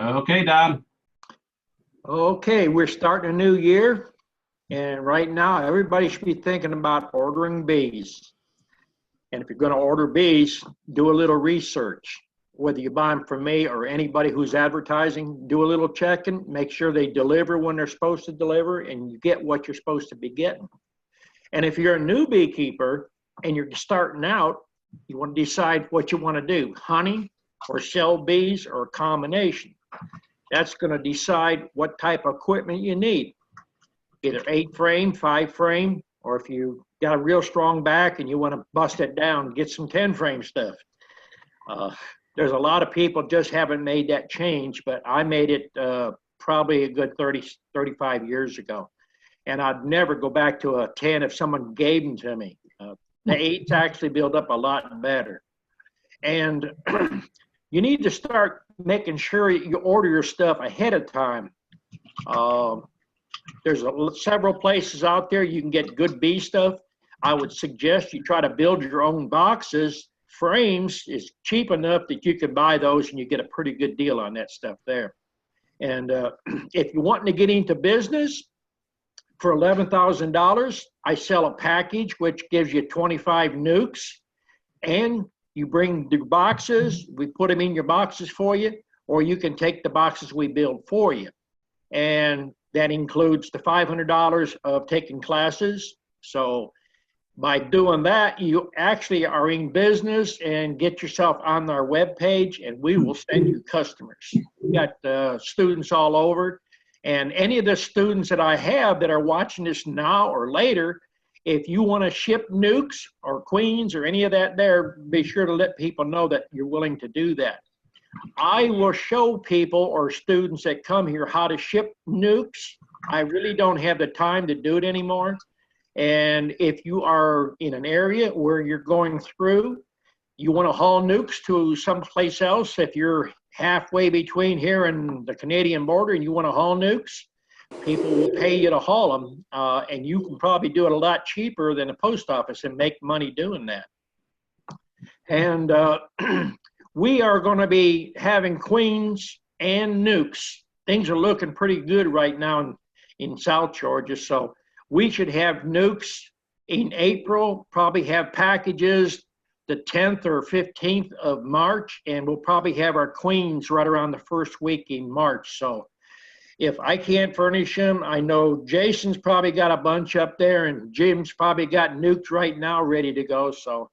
Okay, Don. Okay, we're starting a new year, and right now everybody should be thinking about ordering bees. And if you're going to order bees, do a little research. Whether you buy them from me or anybody who's advertising, do a little checking, make sure they deliver when they're supposed to deliver, and you get what you're supposed to be getting. And if you're a new beekeeper and you're starting out, you want to decide what you want to do, honey or cell bees or a combination. That's going to decide what type of equipment you need, either 8-frame, 5-frame, or if you got a real strong back and you want to bust it down, get some 10-frame stuff. There's a lot of people just haven't made that change, but I made it probably a good 30, 35 years ago. And I'd never go back to a 10 if someone gave them to me. The 8s actually build up a lot better. And you need to start making sure you order your stuff ahead of time. There's several places out there you can get good bee stuff. I would suggest you try to build your own boxes. Frames is cheap enough that you can buy those and you get a pretty good deal on that stuff there. And if you're wanting to get into business, for $11,000, I sell a package which gives you 25 nukes, and you bring the boxes, we put them in your boxes for you, or you can take the boxes we build for you. And that includes the $500 of taking classes. So by doing that, you actually are in business and get yourself on our webpage, and we will send you customers. We got students all over. And any of the students that I have that are watching this now or later, if you want to ship nukes or queens or any of that there, be sure to let people know that you're willing to do that. I will show people or students that come here how to ship nukes. I really don't have the time to do it anymore. And if you are in an area where you're going through, you want to haul nukes to someplace else, if you're halfway between here and the Canadian border and you want to haul nukes, people will pay you to haul them, and you can probably do it a lot cheaper than a post office and make money doing that. And we are going to be having queens and nukes. Things are looking pretty good right now in South Georgia, so we should have nukes in April, probably have packages the 10th or 15th of March, and we'll probably have our queens right around the first week in March. So if I can't furnish them, I know Jason's probably got a bunch up there, and Jim's probably got nukes right now ready to go. So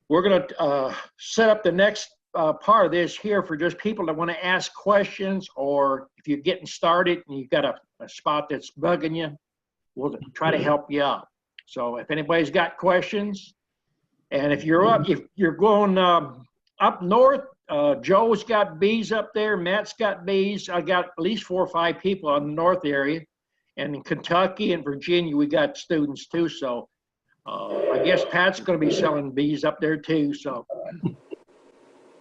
we're going to set up the next part of this here for just people that want to ask questions, or if you're getting started and you've got a spot that's bugging you, we'll try to help you out. So if anybody's got questions, and if you're going up north, Joe's got bees up there, Matt's got bees. I got at least 4 or 5 people on the north area, and in Kentucky and Virginia, we got students too. So I guess Pat's going to be selling bees up there too. So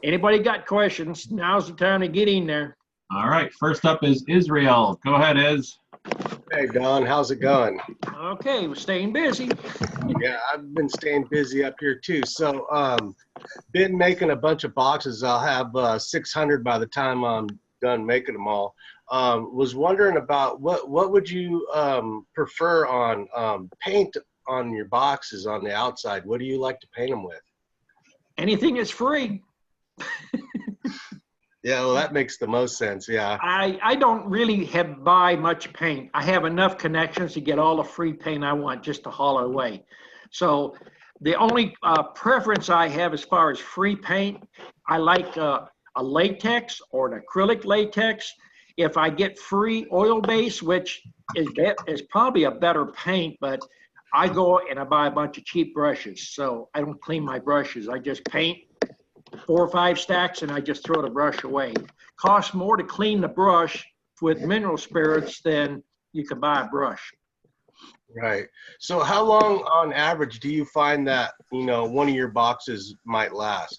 anybody got questions, now's the time to get in there. All right, first up is Israel. Go ahead, Iz. Hey, Don, how's it going? Okay, we're staying busy. Yeah, I've been staying busy up here too. So, been making a bunch of boxes. I'll have 600 by the time I'm done making them all. Was wondering about what would you prefer on paint on your boxes on the outside? What do you like to paint them with? Anything that's free. Yeah, well, that makes the most sense, yeah. I don't really buy much paint. I have enough connections to get all the free paint I want just to haul away. So the only preference I have as far as free paint, I like a latex or an acrylic latex. If I get free oil base, which is probably a better paint, but I go and I buy a bunch of cheap brushes. So I don't clean my brushes. I just paint 4 or 5 stacks and I just throw the brush away. Costs more to clean the brush with mineral spirits than you can buy a brush. Right. So how long on average do you find that, one of your boxes might last?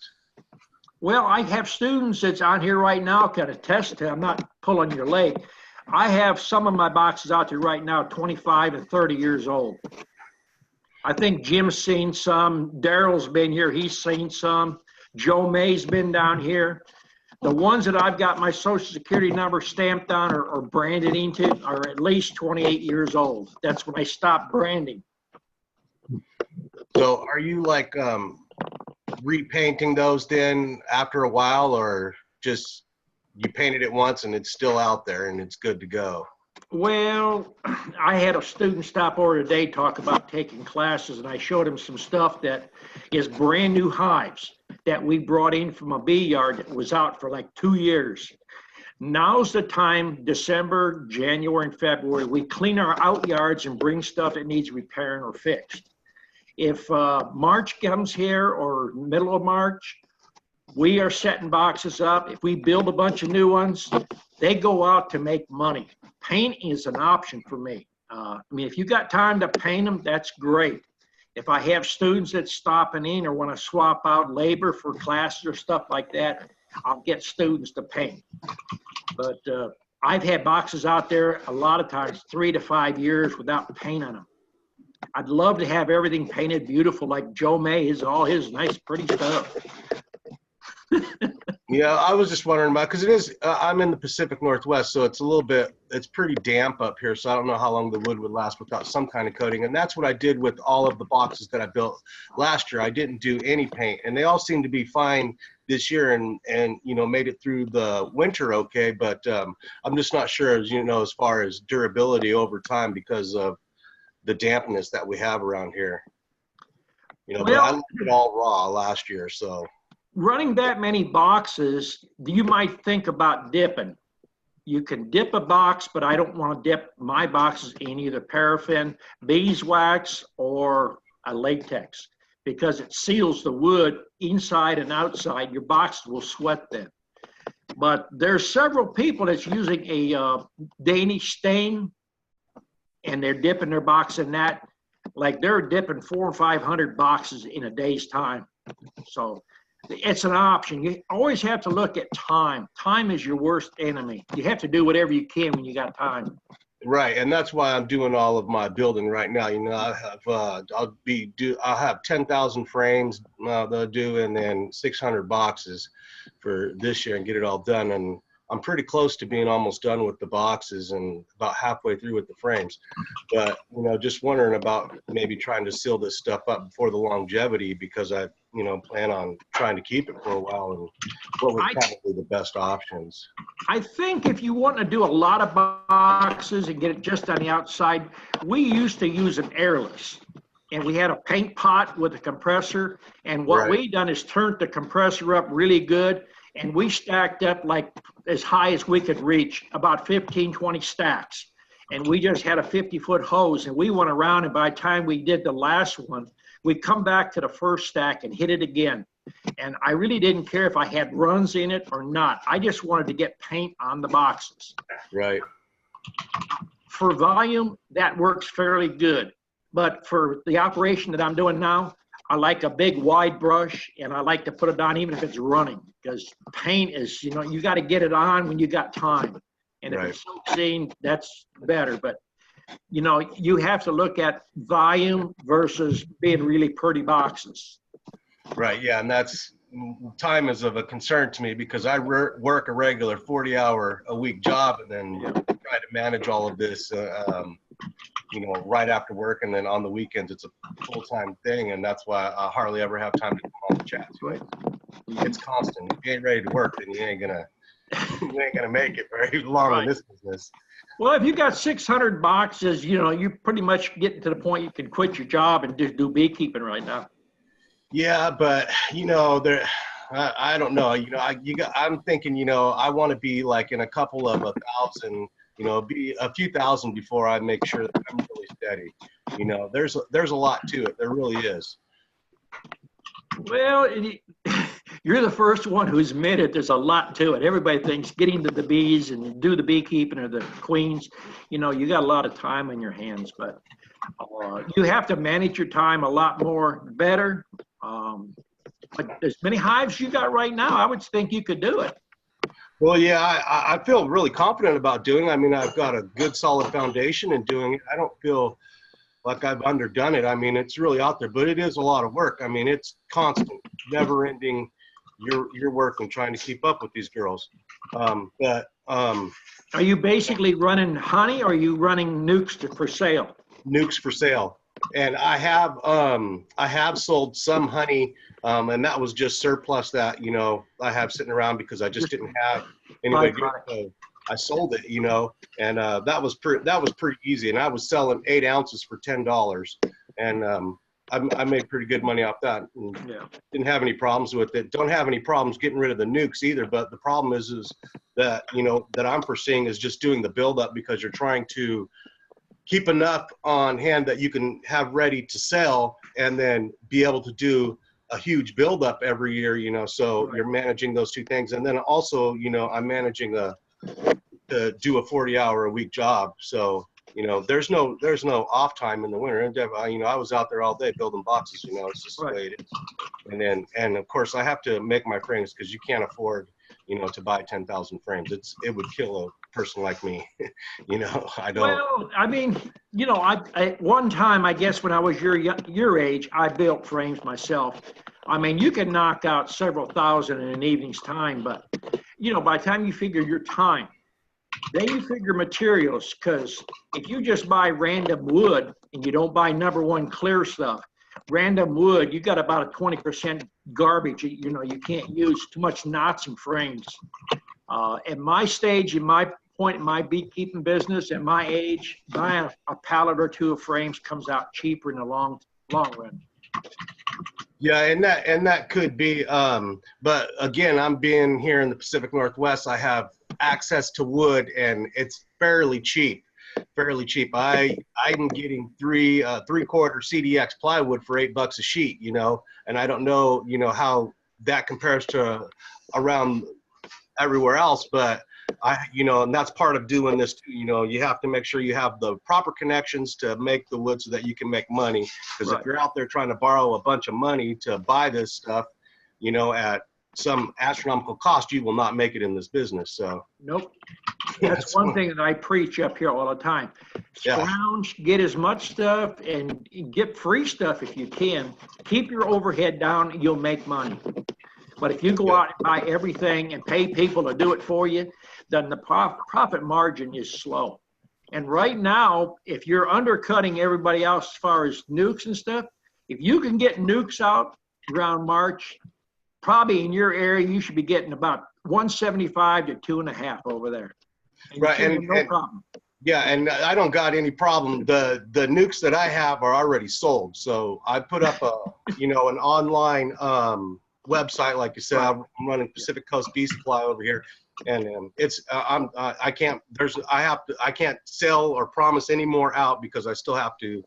Well, I have students that's on here right now can attest to. I'm not pulling your leg. I have some of my boxes out there right now, 25 and 30 years old. I think Jim's seen some. Daryl's been here. He's seen some. Joe May's been down here. The ones that I've got my social security number stamped on or branded into are at least 28 years old. That's when I stopped branding. So are you like repainting those then after a while, or just you painted it once and it's still out there and it's good to go? Well, I had a student stop over today talk about taking classes, and I showed him some stuff that is brand new hives that we brought in from a bee yard that was out for like 2 years. Now's the time, December, January, and February, we clean our out yards and bring stuff that needs repairing or fixed. If March comes here or middle of March, we are setting boxes up. If we build a bunch of new ones, they go out to make money. Paint is an option for me. I mean, if you got time to paint them, that's great. If I have students that's stopping in or want to swap out labor for classes or stuff like that, I'll get students to paint. But I've had boxes out there a lot of times 3 to 5 years without paint on them. I'd love to have everything painted beautiful like Joe May is, all his nice, pretty stuff. Yeah, I was just wondering about, because it is, I'm in the Pacific Northwest, so it's a little bit, it's pretty damp up here, so I don't know how long the wood would last without some kind of coating. And that's what I did with all of the boxes that I built last year. I didn't do any paint, and they all seem to be fine this year and you know, made it through the winter okay, but I'm just not sure, as you know, as far as durability over time because of the dampness that we have around here. You know, but I left it all raw last year, so. Running that many boxes, you might think about dipping. You can dip a box, but I don't want to dip my boxes in either paraffin, beeswax, or a latex because it seals the wood inside and outside. Your boxes will sweat then. But there's several people that's using a Danish stain, and they're dipping their box in that. Like they're dipping 400 or 500 boxes in a day's time. So it's an option. You always have to look at time. Time is your worst enemy. You have to do whatever you can when you got time. Right, and that's why I'm doing all of my building right now. You know, I have I'll have 10,000 frames they'll do, and then 600 boxes for this year, and get it all done. And I'm pretty close to being almost done with the boxes and about halfway through with the frames. But, you know, just wondering about maybe trying to seal this stuff up before the longevity, because I, you know, plan on trying to keep it for a while, and what would probably the best options. I think if you want to do a lot of boxes and get it just on the outside, we used to use an airless. And we had a paint pot with a compressor. And what we done is turned the compressor up really good. And we stacked up like as high as we could reach, about 15, 20 stacks. And we just had a 50-foot hose, and we went around, and by the time we did the last one, we'd come back to the first stack and hit it again. And I really didn't care if I had runs in it or not. I just wanted to get paint on the boxes. Right. For volume, that works fairly good. But for the operation that I'm doing now, I like a big wide brush, and I like to put it on even if it's running, because paint is, you know, you got to get it on when you got time. And if it's soaked in, that's better. But, you know, you have to look at volume versus being really pretty boxes. Right, yeah, and that's, time is of a concern to me because I work a regular 40-hour-a-week job, and then try to manage all of this, you know, right after work, and then on the weekends it's a full-time thing, and that's why I hardly ever have time to come on the chats. Right? It's constant. If you ain't ready to work, then you ain't gonna make it very long in this business. Well, if you got 600 boxes, you know, you're pretty much getting to the point you can quit your job and just do beekeeping right now. Yeah, but you know, I don't know. You know, I'm thinking, you know, I want to be like in a couple of 1,000. You know, be a few thousand before I make sure that I'm really steady. You know, there's a lot to it. There really is. Well, you're the first one who's admitted there's a lot to it. Everybody thinks getting to the bees and do the beekeeping or the queens, you know, you got a lot of time on your hands, but you have to manage your time a lot more better. But as many hives you got right now, I would think you could do it. Well, yeah, I feel really confident about doing it. I mean, I've got a good solid foundation in doing it. I don't feel like I've underdone it. I mean, it's really out there, but it is a lot of work. I mean, it's constant, never ending, your work and trying to keep up with these girls. Are you basically running honey, or are you running nukes for sale? Nukes for sale. And I have sold some honey, and that was just surplus that, you know, I have sitting around because I just didn't have anybody to do it. So I sold it, you know, and that was pretty easy. And I was selling 8 ounces for $10, and I made pretty good money off that. And didn't have any problems with it. Don't have any problems getting rid of the nukes either. But the problem is that, you know, that I'm foreseeing is just doing the buildup, because you're trying to keep enough on hand that you can have ready to sell, and then be able to do a huge buildup every year, you know. So you're managing those two things. And then also, you know, I'm managing to do a 40-hour-a-week job. So, you know, there's no off time in the winter. And you know, I was out there all day building boxes. You know, it's just the way it is. And of course, I have to make my frames, because you can't afford, you know, to buy 10,000 frames. It would kill a person like me. You know, I don't. Well, I mean, you know, I one time, I guess when I was your age, I built frames myself. I mean, you can knock out several thousand in an evening's time, but, you know, by the time you figure your time, then you figure materials, because if you just buy random wood and you don't buy #1 clear stuff, random wood, you got about a 20% garbage. You know, you can't use too much knots and frames. At my stage, in my point in my beekeeping business, at my age, buying a pallet or two of frames comes out cheaper in the long run. Yeah, and that could be, but again, I'm being here in the Pacific Northwest. I have access to wood, and it's fairly cheap. I'm getting 3/4 CDX plywood for $8 a sheet, you know, and I don't know, you know, how that compares to around everywhere else, but you know, and that's part of doing this too. You know, you have to make sure you have the proper connections to make the wood so that you can make money. Because if you're out there trying to borrow a bunch of money to buy this stuff, you know, at some astronomical cost, you will not make it in this business. So nope. That's one thing that I preach up here all the time. Scrounge, get as much stuff, and get free stuff if you can. Keep your overhead down, you'll make money. But if you go out and buy everything and pay people to do it for you, then the profit margin is slow. And right now, if you're undercutting everybody else as far as nukes and stuff, if you can get nukes out around March, probably in your area, you should be getting about 175 to 2.5 over there. And right, and no problem. Yeah, and I don't got any problem. The nukes that I have are already sold. So I put up an online website, like you said. I'm running Pacific Coast Bee Supply over here, and I can't sell or promise any more out, because I still have to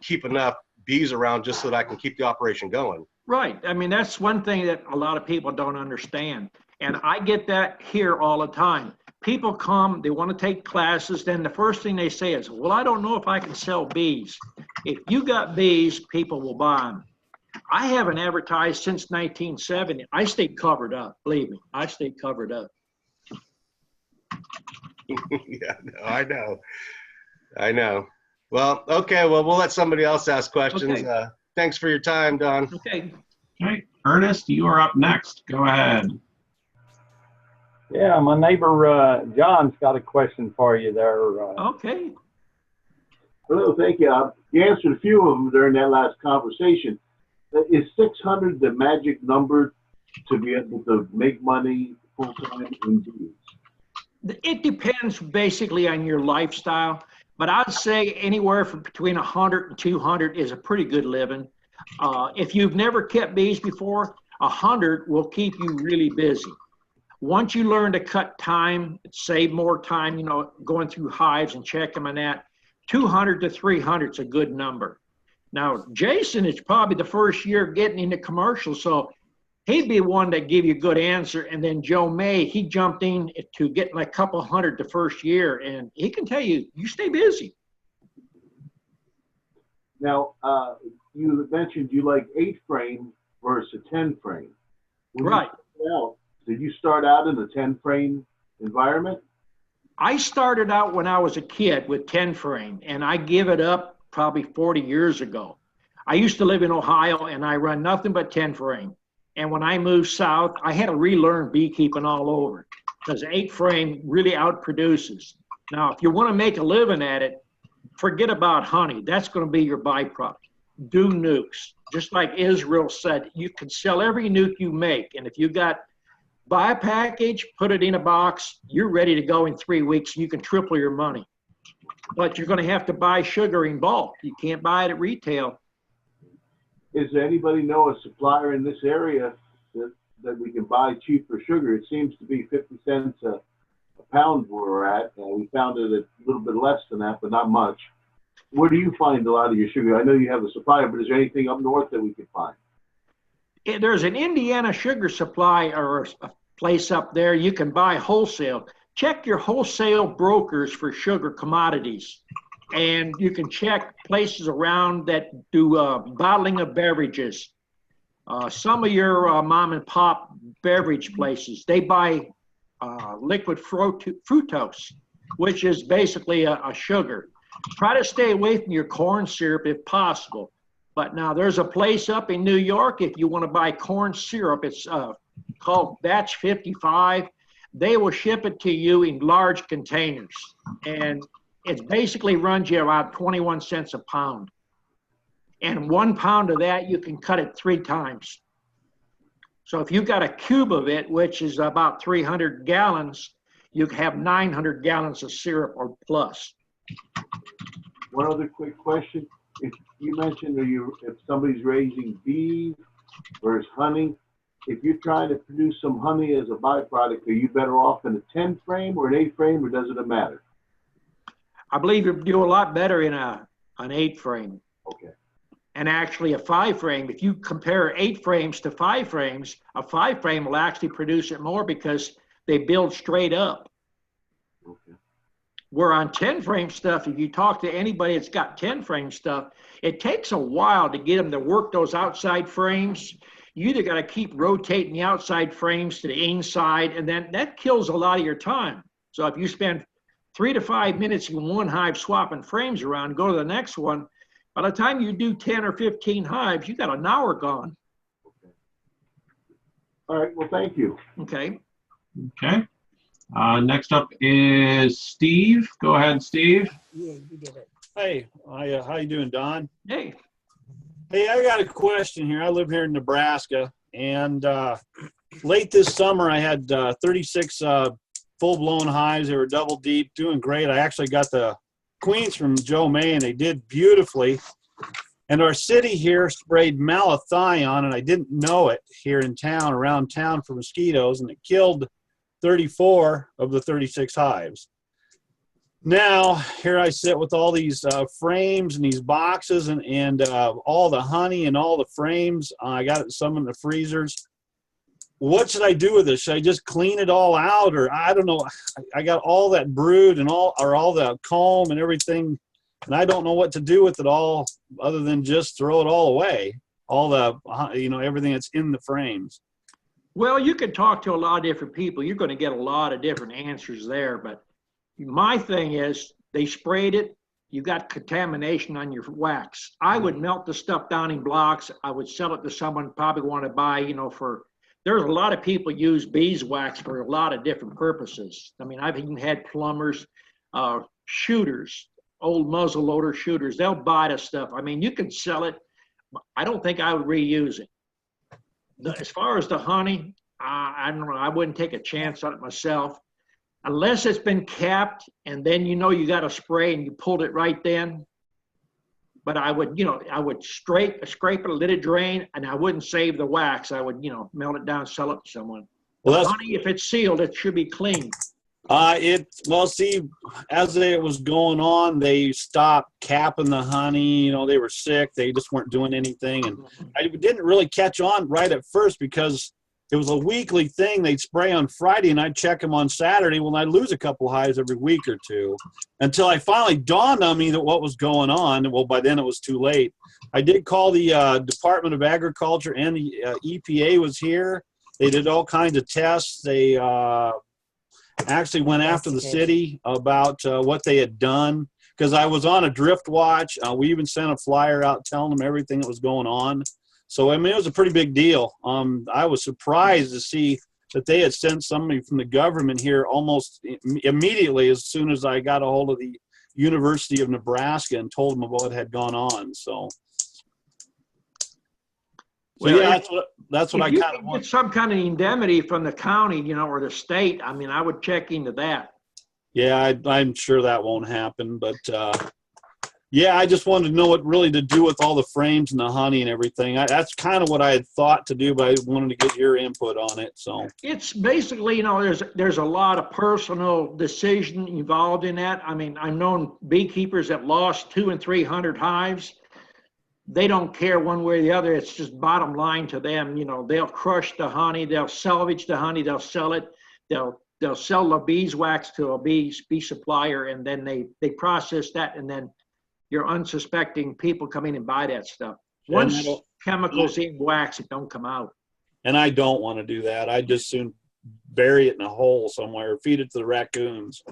keep enough bees around just so that I can keep the operation going. Right. I mean, that's one thing that a lot of people don't understand, and I get that here all the time. People come, they want to take classes, then the first thing they say is, well, I don't know if I can sell bees. If you got bees, people will buy them. I haven't advertised since 1970. I stayed covered up. Believe me, I stayed covered up. Yeah, no, I know. Well, okay. Well, we'll let somebody else ask questions. Okay. Thanks for your time, Don. Okay. Okay. Ernest, you are up next. Go ahead. Yeah, my neighbor John's got a question for you there. Okay. Hello, thank you. You answered a few of them during that last conversation. Is 600 the magic number to be able to make money full-time in bees? It depends basically on your lifestyle, but I'd say anywhere from between 100 and 200 is a pretty good living. If you've never kept bees before, 100 will keep you really busy. Once you learn to cut time, save more time, you know, going through hives and checking on that, 200 to 300 is a good number. Now, Jason is probably the first year getting into commercial, so he'd be one that give you a good answer. And then Joe May, he jumped in to getting like a couple hundred the first year, and he can tell you, you stay busy. Now, you mentioned you like 8 frame versus a 10 frame. Right. Did you start out in a 10 frame environment? I started out when I was a kid with 10 frame, and I give it up probably 40 years ago. I used to live in Ohio, and I run nothing but 10 frame. And when I moved south, I had to relearn beekeeping all over because 8-frame really outproduces. Now, if you want to make a living at it, forget about honey. That's going to be your byproduct. Do nukes. Just like Israel said, you can sell every nuke you make. And if you buy a package, put it in a box, you're ready to go in 3 weeks. You can triple your money. But you're going to have to buy sugar in bulk. You can't buy it at retail. Is there anybody know a supplier in this area that we can buy cheaper sugar? It seems to be 50 cents a pound where we're at. We found it a little bit less than that, but not much. Where do you find a lot of your sugar? I know you have a supplier, but is there anything up north that we can find? There's an Indiana sugar supply or a place up there. You can buy wholesale. Check your wholesale brokers for sugar commodities. And you can check places around that do bottling of beverages. Some of your mom and pop beverage places, they buy liquid fructose, which is basically a sugar. Try to stay away from your corn syrup if possible. But now there's a place up in New York, if you want to buy corn syrup, it's called Batch 55. They will ship it to you in large containers. And it basically runs you about 21 cents a pound. And 1 pound of that, you can cut it 3 times. So if you've got a cube of it, which is about 300 gallons, you have 900 gallons of syrup or plus. One other quick question. If you mentioned if somebody's raising bees or honey, if you're trying to produce some honey as a byproduct, are you better off in a 10-frame or an 8-frame, or does it matter? I believe you do a lot better in an 8-frame. Okay. And actually a 5-frame, if you compare 8 frames to 5 frames, a 5-frame will actually produce it more because they build straight up. Okay. Where on 10-frame stuff, if you talk to anybody that's got 10-frame stuff, it takes a while to get them to work those outside frames. You either got to keep rotating the outside frames to the inside, and then that kills a lot of your time. So if you spend 3 to 5 minutes in one hive swapping frames around, go to the next one, by the time you do 10 or 15 hives, you got an hour gone. Okay. All right, well, thank you. Okay. Okay. Next up is Steve. Go ahead, Steve. Yeah, you did it. Hey, how you doing, Don? Hey. Hey, I got a question here. I live here in Nebraska, and late this summer I had 36 full-blown hives. They were double deep, doing great. I actually got the queens from Joe May, and they did beautifully. And our city here sprayed malathion, and I didn't know it here in town, around town for mosquitoes, and it killed 34 of the 36 hives. Now, here I sit with all these frames and these boxes and all the honey and all the frames. I got some in the freezers. What should I do with this? Should I just clean it all out? Or I don't know. I got all that brood and all the comb and everything, and I don't know what to do with it all other than just throw it all away. All the, everything that's in the frames. Well, you can talk to a lot of different people. You're going to get a lot of different answers there. But my thing is, they sprayed it. You got contamination on your wax. I would melt the stuff down in blocks. I would sell it to someone probably want to buy, there's a lot of people use beeswax for a lot of different purposes. I mean, I've even had plumbers, shooters, old muzzle loader shooters. They'll buy the stuff. I mean, you can sell it. I don't think I would reuse it. As far as the honey, I don't know. I wouldn't take a chance on it myself, unless it's been capped and then you got to spray and you pulled it right then. But I would, I would scrape it, let it drain, and I wouldn't save the wax. I would, melt it down, sell it to someone. Well, honey, if it's sealed, it should be clean. See, as it was going on, they stopped capping the honey. They were sick. They just weren't doing anything. And I didn't really catch on right at first because it was a weekly thing. They'd spray on Friday and I'd check them on Saturday. Well, I'd lose a couple hives every week or two until I finally dawned on me that what was going on. Well, by then it was too late. I did call the Department of Agriculture, and the EPA was here. They did all kinds of tests. They actually went after the city about what they had done, because I was on a drift watch. We even sent a flyer out telling them everything that was going on. So, I mean, it was a pretty big deal. I was surprised to see that they had sent somebody from the government here almost immediately as soon as I got a hold of the University of Nebraska and told them about what had gone on. So Well, yeah, that's what I if you kind of can want. get some kind of indemnity from the county, you know, or the state, I mean, I would check into that. Yeah, I'm sure that won't happen, but yeah, I just wanted to know what really to do with all the frames and the honey and everything. That's kind of what I had thought to do, but I wanted to get your input on it. So It's basically, you know, there's a lot of personal decision involved in that. I mean, I've known beekeepers that lost 200 and 300 hives. They don't care one way or the other. It's just bottom line to them. You know, they'll crush the honey, they'll salvage the honey, they'll sell it, they'll sell the beeswax to a bee supplier, and then they process that, and then your unsuspecting people come in and buy that stuff. Once chemicals in wax, it don't come out. And I don't want to do that. I just soon bury it in a hole somewhere, feed it to the raccoons.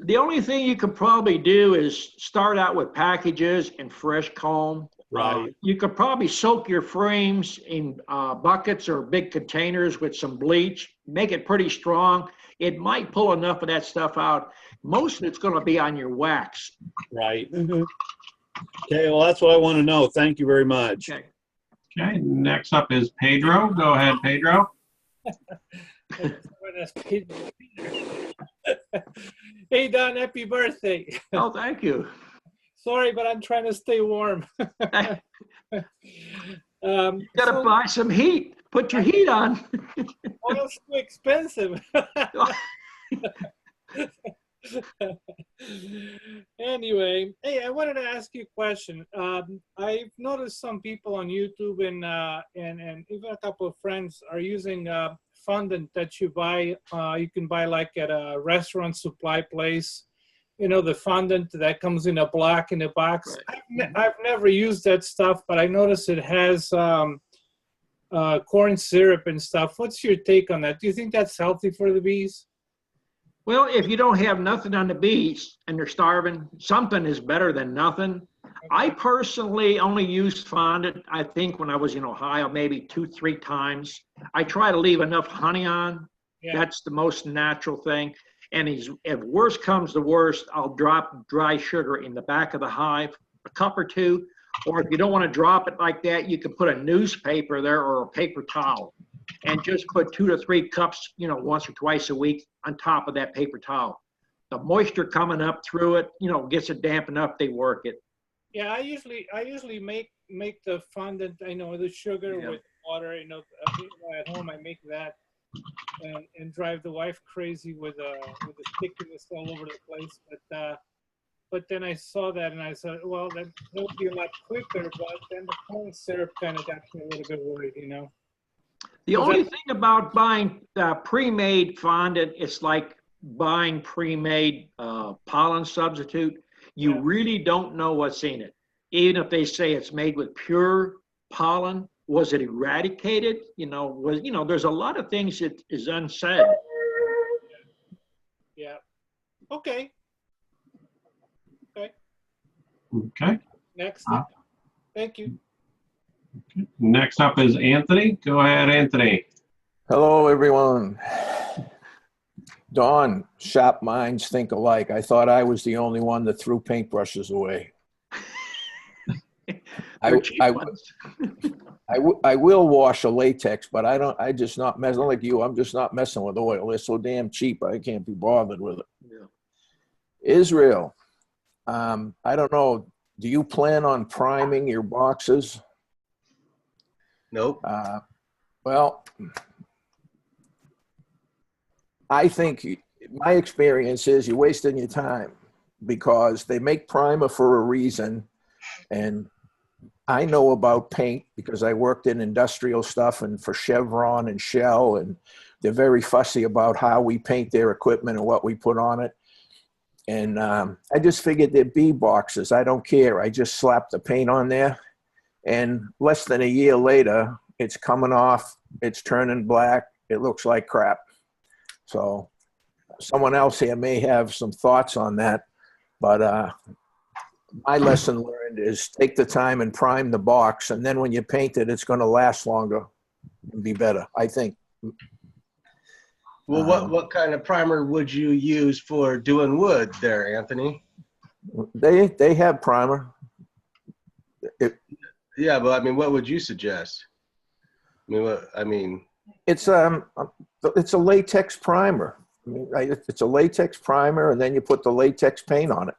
The only thing you could probably do is start out with packages and fresh comb. Right. You could probably soak your frames in buckets or big containers with some bleach, make it pretty strong. It might pull enough of that stuff out. Most of it's going to be on your wax. Right. Okay, well, that's what I want to know. Thank you very much. Okay. Okay, next up is Pedro. Go ahead, Pedro. Hey, Don, happy birthday. Oh, thank you. Sorry, but I'm trying to stay warm. You got to buy some heat. Put your heat on. Oil's too expensive. Anyway, hey, I wanted to ask you a question. I've noticed some people on YouTube and even a couple of friends are using fondant that you buy. You can buy like at a restaurant supply place. You know, the fondant that comes in a block in a box. Right. I've never used that stuff, but I noticed it has corn syrup and stuff. What's your take on that? Do you think that's healthy for the bees? Well, if you don't have nothing on the bees and they're starving, something is better than nothing. I personally only used fondant, I think, when I was in Ohio, maybe 2-3 times. I try to leave enough honey on. Yeah. That's the most natural thing. And if worst comes to worst, I'll drop dry sugar in the back of the hive, a cup or two. Or if you don't want to drop it like that, you can put a newspaper there or a paper towel and just put 2 to 3 cups, you know, once or twice a week on top of that paper towel. The moisture coming up through it, you know, gets it dampened up, they work it. Yeah, I usually make the fondant, I know, the sugar with water, you know, at home I make that and drive the wife crazy with the stickiness all over the place. But then I saw that and I said, well, that will be a lot quicker, but then the corn syrup kind of got me a little bit worried, you know. The only thing about buying pre-made fondant, it's like buying pre-made pollen substitute. You really don't know what's in it. Even if they say it's made with pure pollen, was it eradicated? You know, there's a lot of things that is unsaid. Yeah. Okay. Okay. Next. Thank you. Next up is Anthony. Go ahead, Anthony. Hello, everyone. Dawn, shop minds think alike. I thought I was the only one that threw paintbrushes away. I will wash a latex, but I just not messing like you. I'm just not messing with oil. It's so damn cheap. I can't be bothered with it. Yeah. Israel, I don't know. Do you plan on priming your boxes? Nope. Well, I think my experience is you're wasting your time because they make primer for a reason. And I know about paint because I worked in industrial stuff and for Chevron and Shell, and they're very fussy about how we paint their equipment and what we put on it. And I just figured they're bee boxes. I don't care. I just slap the paint on there. And less than a year later, it's coming off. It's turning black. It looks like crap. So someone else here may have some thoughts on that. But my lesson learned is take the time and prime the box, and then when you paint it, it's going to last longer and be better, I think. Well, what kind of primer would you use for doing wood there, Anthony? They have primer. Yeah, but I mean, what would you suggest? It's a latex primer. I mean, it's a latex primer, and then you put the latex paint on it.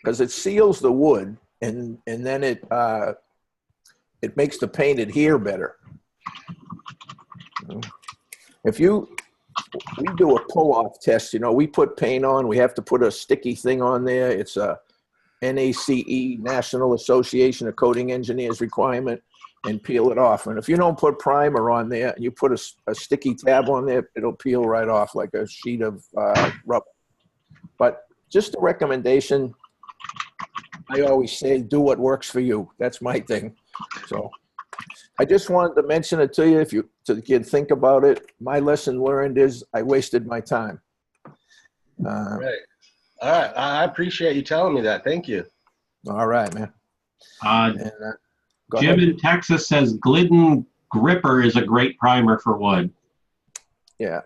Because it seals the wood, and then it makes the paint adhere better. We do a pull-off test, we put paint on, we have to put a sticky thing on there. It's a NACE, National Association of Coating Engineers requirement, and peel it off. And if you don't put primer on there and you put a sticky tab on there, it'll peel right off like a sheet of rubber. But just a recommendation, I always say, do what works for you. That's my thing. So I just wanted to mention it to you, so you can think about it. My lesson learned is I wasted my time. Right. All right. I appreciate you telling me that. Thank you. All right, man. Jim in Texas says Glidden Gripper is a great primer for wood. Yeah.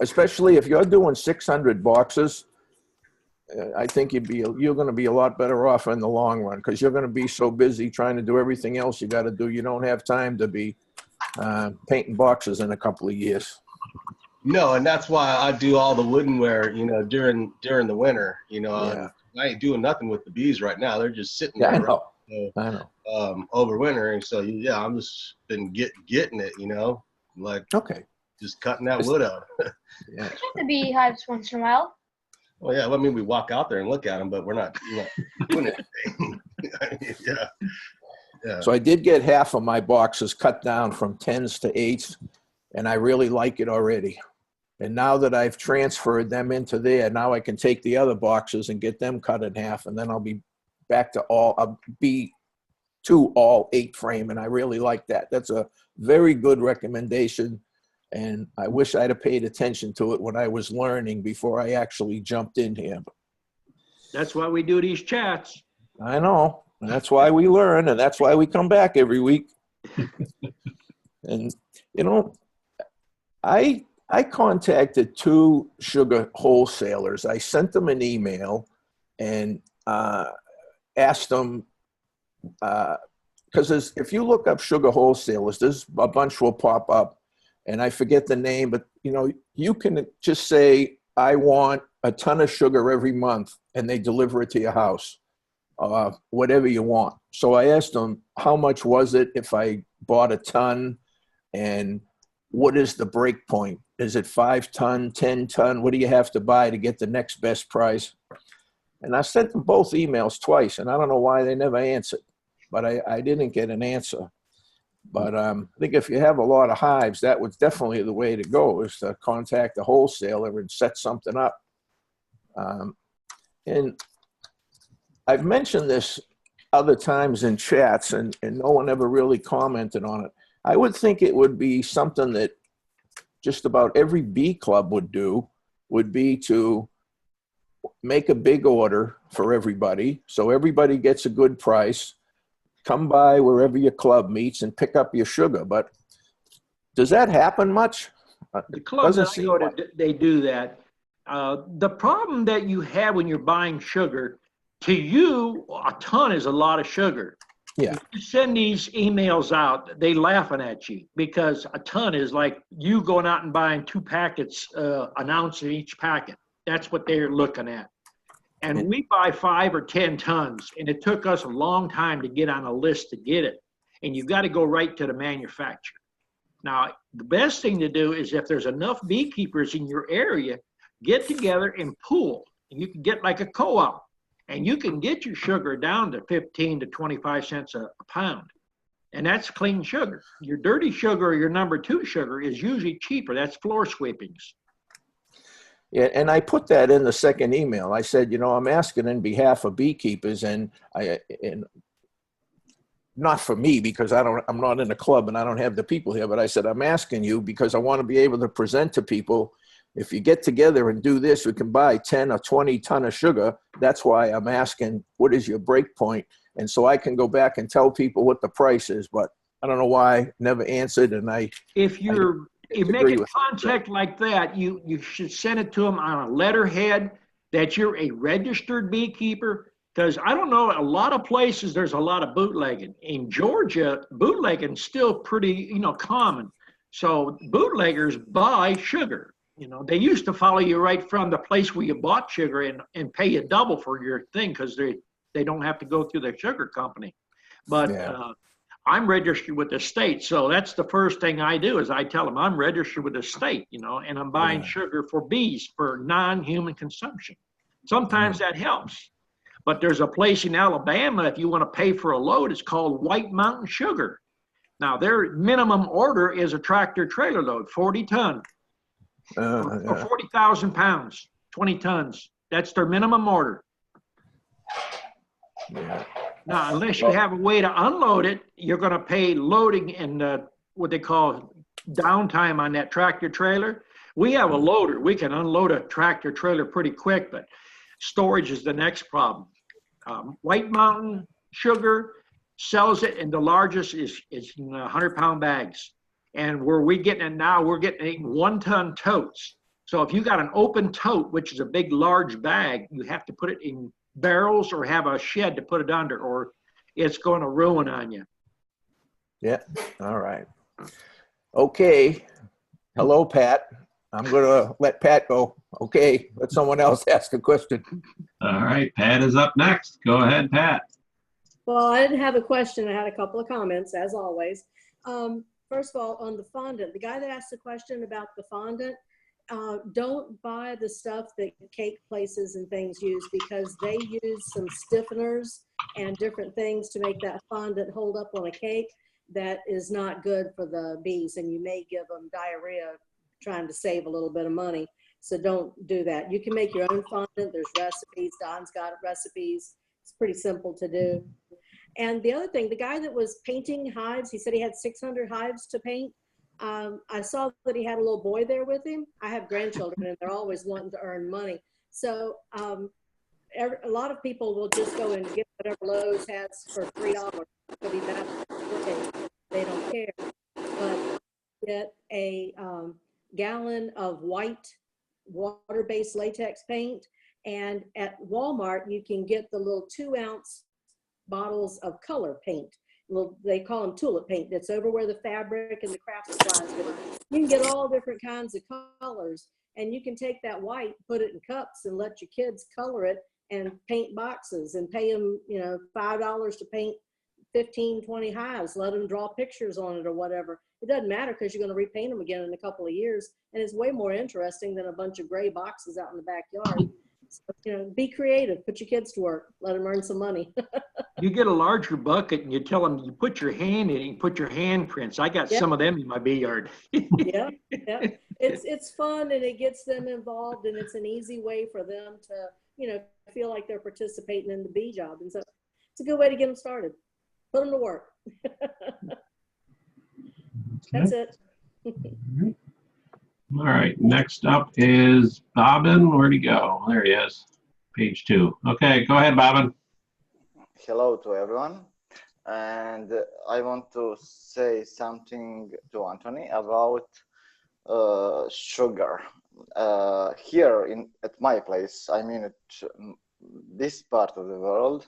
Especially if you're doing 600 boxes, I think you're going to be a lot better off in the long run, because you're going to be so busy trying to do everything else you got to do. You don't have time to be painting boxes in a couple of years. No, and that's why I do all the woodenware, during the winter. Yeah. I ain't doing nothing with the bees right now. They're just sitting there. Yeah, I know. I know. Over winter, and so yeah, I'm just been getting it, like okay, just cutting that wood out. Yeah. Check the beehives once in a while. Well, yeah, we walk out there and look at them, but we're not doing anything. Yeah. So I did get half of my boxes cut down from 10s to 8s, and I really like it already. And now that I've transferred them into there, now I can take the other boxes and get them cut in half, and then I'll be back to all 8 frame, and I really like that. That's a very good recommendation, and I wish I'd have paid attention to it when I was learning before I actually jumped in here. That's why we do these chats. I know. And that's why we learn, and that's why we come back every week. And, I contacted 2 sugar wholesalers. I sent them an email and asked them, because if you look up sugar wholesalers, there's a bunch will pop up, and I forget the name, but you can just say, I want a ton of sugar every month, and they deliver it to your house, whatever you want. So I asked them, how much was it if I bought a ton, and what is the break point? Is it 5 ton, 10 ton? What do you have to buy to get the next best price? And I sent them both emails twice, and I don't know why they never answered, but I didn't get an answer. But I think if you have a lot of hives, that was definitely the way to go, is to contact the wholesaler and set something up. And I've mentioned this other times in chats, and no one ever really commented on it. I would think it would be something that just about every bee club would do, would be to make a big order for everybody, so everybody gets a good price. Come by wherever your club meets and pick up your sugar. But does that happen much? The clubs I go to, they do that. The problem that you have when you're buying sugar, to you, a ton is a lot of sugar. Yeah. If you send these emails out, they laughing at you, because a ton is like you going out and buying 2 packets, an ounce in each packet. That's what they're looking at. And we buy 5 or 10 tons, and it took us a long time to get on a list to get it. And you've got to go right to the manufacturer. Now, the best thing to do is, if there's enough beekeepers in your area, get together and pool. And you can get like a co-op, and you can get your sugar down to 15 to 25 cents a pound. And that's clean sugar. Your dirty sugar, or your number 2 sugar, is usually cheaper. That's floor sweepings. Yeah, and I put that in the second email. I said, I'm asking in behalf of beekeepers, and not for me, because I'm not in a club and I don't have the people here, but I said, I'm asking you because I want to be able to present to people if you get together and do this, we can buy 10 or 20 ton of sugar. That's why I'm asking, what is your break point? And so I can go back and tell people what the price is, but I don't know why I never answered. And If you make agree a with contact like that, you should send it to them on a letterhead that you're a registered beekeeper. Because I don't know, a lot of places there's a lot of bootlegging. In Georgia, bootlegging is still pretty, common. So bootleggers buy sugar. They used to follow you right from the place where you bought sugar and pay you double for your thing because they don't have to go through the sugar company. But I'm registered with the state. So that's the first thing I do is I tell them I'm registered with the state, and I'm buying sugar for bees for non-human consumption. Sometimes that helps. But there's a place in Alabama, if you want to pay for a load, it's called White Mountain Sugar. Now, their minimum order is a tractor trailer load, 40 ton, or 40,000 pounds, 20 tons. That's their minimum order. Yeah. Now, unless you have a way to unload it, you're going to pay loading and what they call downtime on that tractor trailer. We have a loader. We can unload a tractor trailer pretty quick, but storage is the next problem. White Mountain Sugar sells it, and the largest is in 100-pound bags. And where we getting it now, we're getting 1-ton totes. So if you got an open tote, which is a big, large bag, you have to put it in barrels or have a shed to put it under, or it's going to ruin on you. Yeah. All right. Okay. Hello, Pat. I'm going to let Pat go. Okay. Let someone else ask a question. All right, Pat is up next. Go ahead, Pat. Well, I didn't have a question. I had a couple of comments, as always. First of all, on the fondant, the guy that asked the question about the fondant, don't buy the stuff that cake places and things use because they use some stiffeners and different things to make that fondant hold up on a cake. That is not good for the bees, and you may give them diarrhea trying to save a little bit of money. So don't do that. You can make your own fondant. There's recipes. Don's got recipes. It's pretty simple to do. And the other thing, the guy that was painting hives, he said he had 600 hives to paint. I saw that he had a little boy there with him. I have grandchildren, and they're always wanting to earn money. So a lot of people will just go and get whatever Lowe's has for $3. They don't care. But get a gallon of white water-based latex paint, and at Walmart you can get the little 2-ounce bottles of color paint. They call them tulip paint. That's over where the fabric and the craft supplies go. You can get all different kinds of colors, and you can take that white, put it in cups, and let your kids color it and paint boxes and pay them, $5 to paint 15, 20 hives. Let them draw pictures on it or whatever. It doesn't matter because you're going to repaint them again in a couple of years, and it's way more interesting than a bunch of gray boxes out in the backyard. So, be creative. Put your kids to work. Let them earn some money. You get a larger bucket and you tell them you put your hand in it, you put your handprints. I got some of them in my bee yard. Yeah. It's fun, and it gets them involved, and it's an easy way for them to, feel like they're participating in the bee job. And so it's a good way to get them started. Put them to work. That's it. All right, next up is Bobbin. Where'd he go? There he is, page 2. Okay, go ahead, Bobbin. Hello to everyone. And I want to say something to Anthony about sugar. Here at my place, I mean at this part of the world,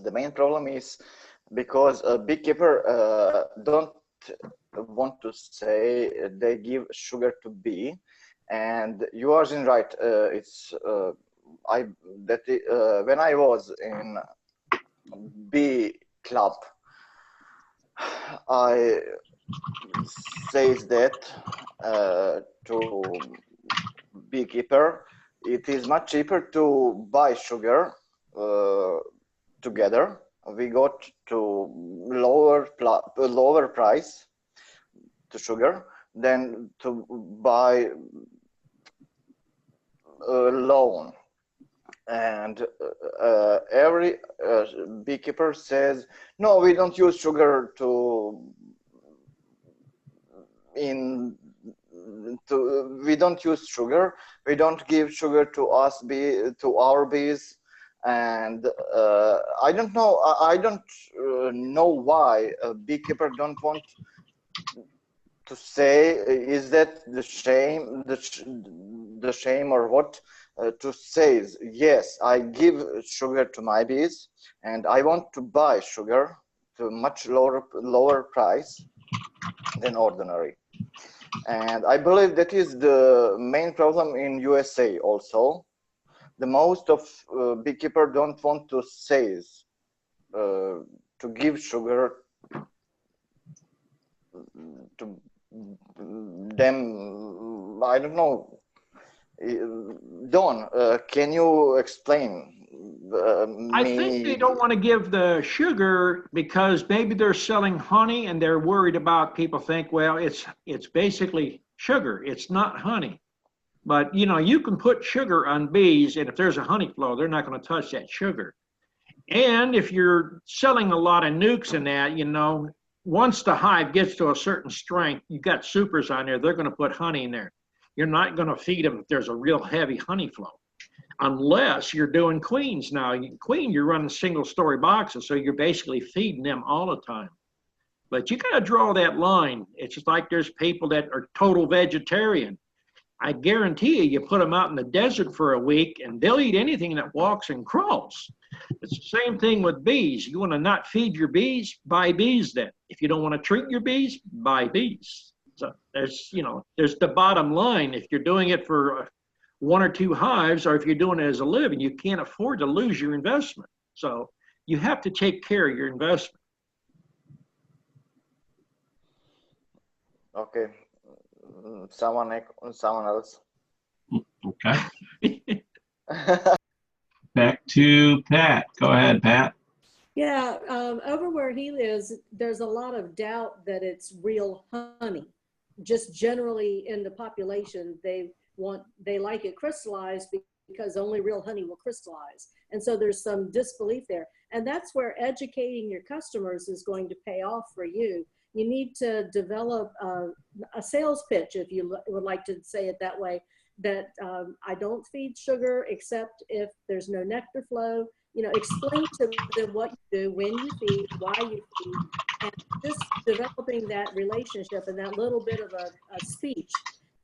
the main problem is because a beekeeper don't want to say they give sugar to bee, and you are right. When I was in bee club, I says that to beekeeper, it is much cheaper to buy sugar together. We got to lower price to sugar than to buy a loan. And every beekeeper says, no, we don't use sugar we don't use sugar. We don't give sugar to to our bees, and I don't know. I don't know why a beekeeper don't want to say. Is that the shame? The shame or what? To say yes, I give sugar to my bees, and I want to buy sugar to much lower price than ordinary. And I believe that is the main problem in USA also. The most of beekeepers don't want to say to give sugar to them. I don't know. Don, can you explain I think they don't want to give the sugar because maybe they're selling honey and they're worried about people think, well, it's basically sugar. It's not honey. But, you know, you can put sugar on bees, and if there's a honey flow, they're not going to touch that sugar. And if you're selling a lot of nukes in that, you know, once the hive gets to a certain strength, you've got supers on there, they're going to put honey in there. You're not going to feed them if there's a real heavy honey flow, unless you're doing queens. Now, queen, you're running single-story boxes, so you're basically feeding them all the time. But you got to draw that line. It's just like there's people that are total vegetarian. I guarantee you put them out in the desert for a week, and they'll eat anything that walks and crawls. It's the same thing with bees. You want to not feed your bees? Buy bees then. If you don't want to treat your bees, buy bees. So there's, you know, there's the bottom line. If you're doing it for 1 or 2 hives, or if you're doing it as a living, you can't afford to lose your investment. So you have to take care of your investment. Okay, someone else. Okay. Back to Pat. Go ahead, Pat. Yeah, over where he lives, there's a lot of doubt that it's real honey. Just generally in the population, they like it crystallized because only real honey will crystallize. And so there's some disbelief there. And that's where educating your customers is going to pay off for you. You need to develop a sales pitch, if you would like to say it that way, that I don't feed sugar except if there's no nectar flow. You know, explain to them what you do, when you feed, why you feed, and just developing that relationship and that little bit of a speech,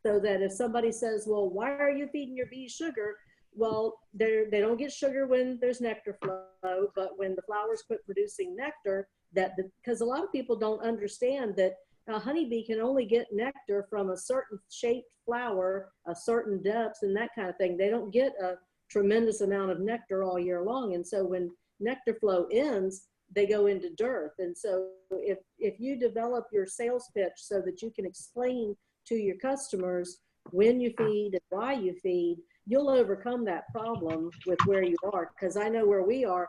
so that if somebody says, well, why are you feeding your bees sugar? Well, they don't get sugar when there's nectar flow, but when the flowers quit producing nectar, because a lot of people don't understand that a honeybee can only get nectar from a certain shaped flower, a certain depth, and that kind of thing. They don't get a tremendous amount of nectar all year long. And so when nectar flow ends, they go into dearth. And so if you develop your sales pitch so that you can explain to your customers when you feed and why you feed, you'll overcome that problem with where you are. Because I know where we are,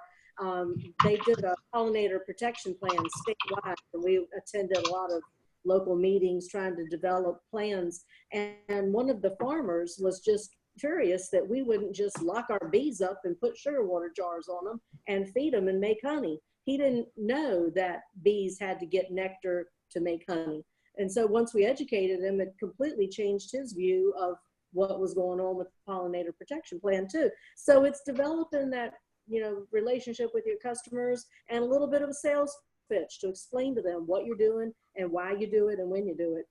they did a pollinator protection plan statewide, and we attended a lot of local meetings trying to develop plans. And one of the farmers was just curious that we wouldn't just lock our bees up and put sugar water jars on them and feed them and make honey. He didn't know that bees had to get nectar to make honey. And so once we educated him, it completely changed his view of what was going on with the pollinator protection plan too. So it's developing that, you know, relationship with your customers and a little bit of a sales pitch to explain to them what you're doing and why you do it and when you do it.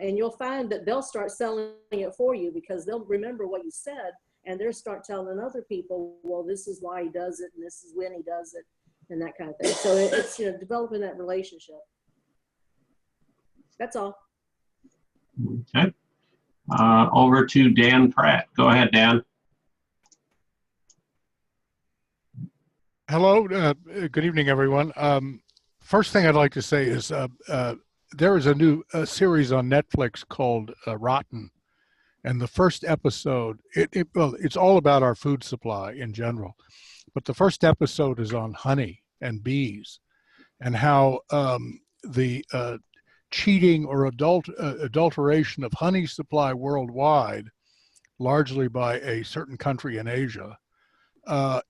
And you'll find that they'll start selling it for you because they'll remember what you said, and they'll start telling other people, well, this is why he does it, and this is when he does it, and that kind of thing. So it's, you know, developing that relationship. That's all. Okay. Over to Dan Pratt. Go ahead, Dan. Hello. Good evening, everyone. First thing I'd like to say is there is a new series on Netflix called Rotten, and the first episode, well, it's all about our food supply in general, but the first episode is on honey and bees and how the cheating or adulteration of honey supply worldwide, largely by a certain country in Asia,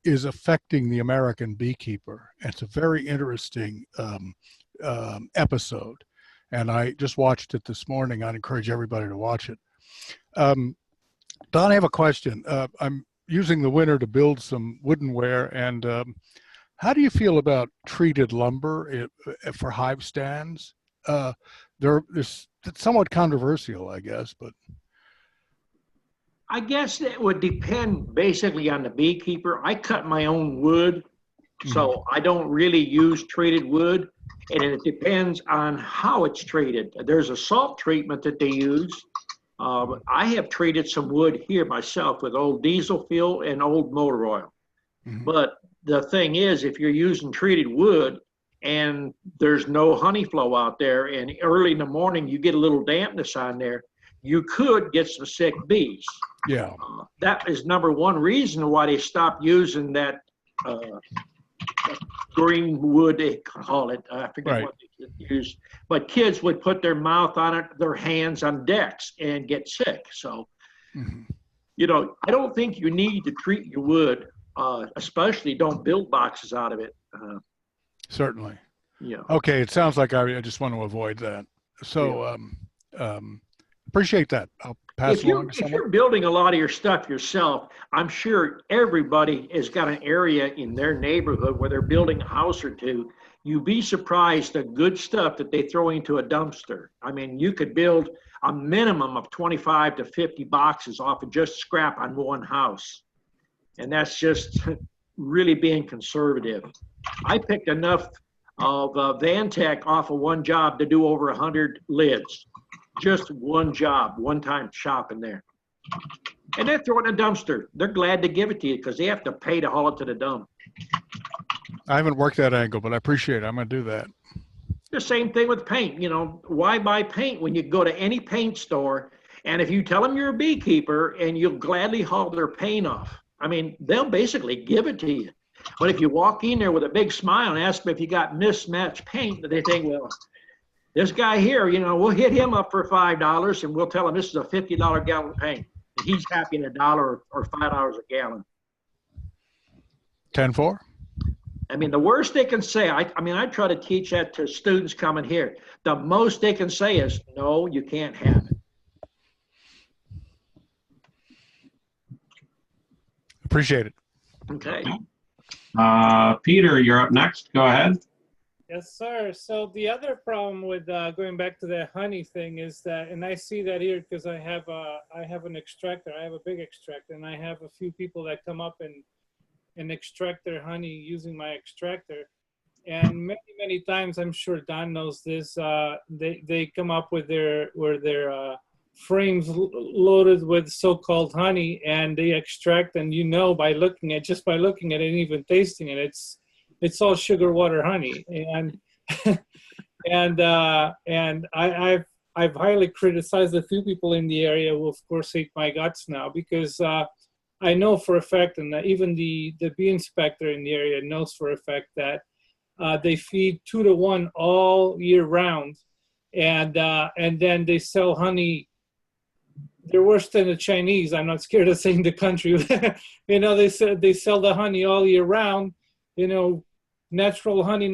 is affecting the American beekeeper. It's a very interesting episode, and I just watched it this morning. I'd encourage everybody to watch it. Don, I have a question. I'm using the winter to build some woodenware, and how do you feel about treated lumber for hive stands? It's somewhat controversial, I guess, but I guess it would depend basically on the beekeeper. I cut my own wood, so I don't really use treated wood, and it depends on how it's treated. There's a salt treatment that they use. I have treated some wood here myself with old diesel fuel and old motor oil. But the thing is, if you're using treated wood and there's no honey flow out there, and early in the morning you get a little dampness on there, you could get some sick bees. Yeah. That is number one reason why they stopped using that green wood, they call it. I forget what they use. But kids would put their mouth on it, their hands on decks, and get sick. So, you know, I don't think you need to treat your wood, especially don't build boxes out of it. Certainly. Yeah. Okay, it sounds like I just want to avoid that. So, appreciate that. I'll pass it along to someone. If you're building a lot of your stuff yourself, I'm sure everybody has got an area in their neighborhood where they're building a house or two. You'd be surprised the good stuff that they throw into a dumpster. I mean, you could build a minimum of 25 to 50 boxes off of just scrap on one house. And that's just really being conservative. I picked enough of Vantech off of one job to do over 100 lids. Just one job, one time shopping there. And they throw it in a dumpster. They're glad to give it to you because they have to pay to haul it to the dump. I haven't worked that angle, but I appreciate it. I'm going to do that. The same thing with paint. You know, why buy paint when you go to any paint store? And if you tell them you're a beekeeper and you'll gladly haul their paint off, I mean, they'll basically give it to you. But if you walk in there with a big smile and ask them if you got mismatched paint, they think, well, this guy here, you know, we'll hit him up for $5 and we'll tell him this is a $50 gallon paint. And he's happy in $1 or $5 a gallon. 10-4? I mean, the worst they can say, I mean, I try to teach that to students coming here. The most they can say is, no, you can't have it. Appreciate it. Okay. Peter, you're up next. Go ahead. Yes, sir. So the other problem with going back to the honey thing is that, and I see that here because I have an extractor. I have a big extractor, and I have a few people that come up and extract their honey using my extractor. And many times, I'm sure Don knows this. They come up with their frames loaded with so-called honey, and they extract, and you know by looking at it and even tasting it, it's all sugar water honey. And and I've highly criticized a few people in the area who of course hate my guts now, because I know for a fact, and even the bee inspector in the area knows for a fact that they feed 2 to 1 all year round, and then they sell honey. They're worse than the Chinese. I'm not scared of saying the country. You know, they sell the honey all year round. You know, natural honey,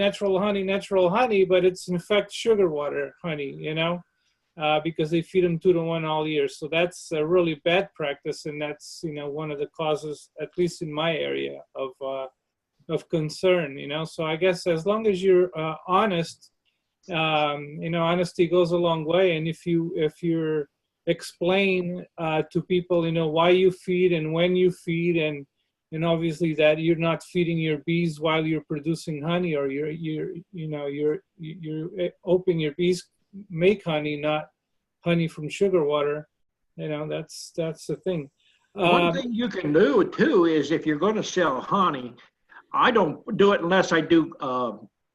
but it's in fact sugar water honey. You know, because they feed them 2 to 1 all year. So that's a really bad practice, and that's, you know, one of the causes, at least in my area, of concern. You know, so I guess as long as you're honest, you know, honesty goes a long way. And if you're explain to people, you know, why you feed and when you feed, and obviously that you're not feeding your bees while you're producing honey, or you're hoping your bees make honey, not honey from sugar water. You know, that's the thing. One thing you can do too is, if you're going to sell honey, I don't do it unless I do.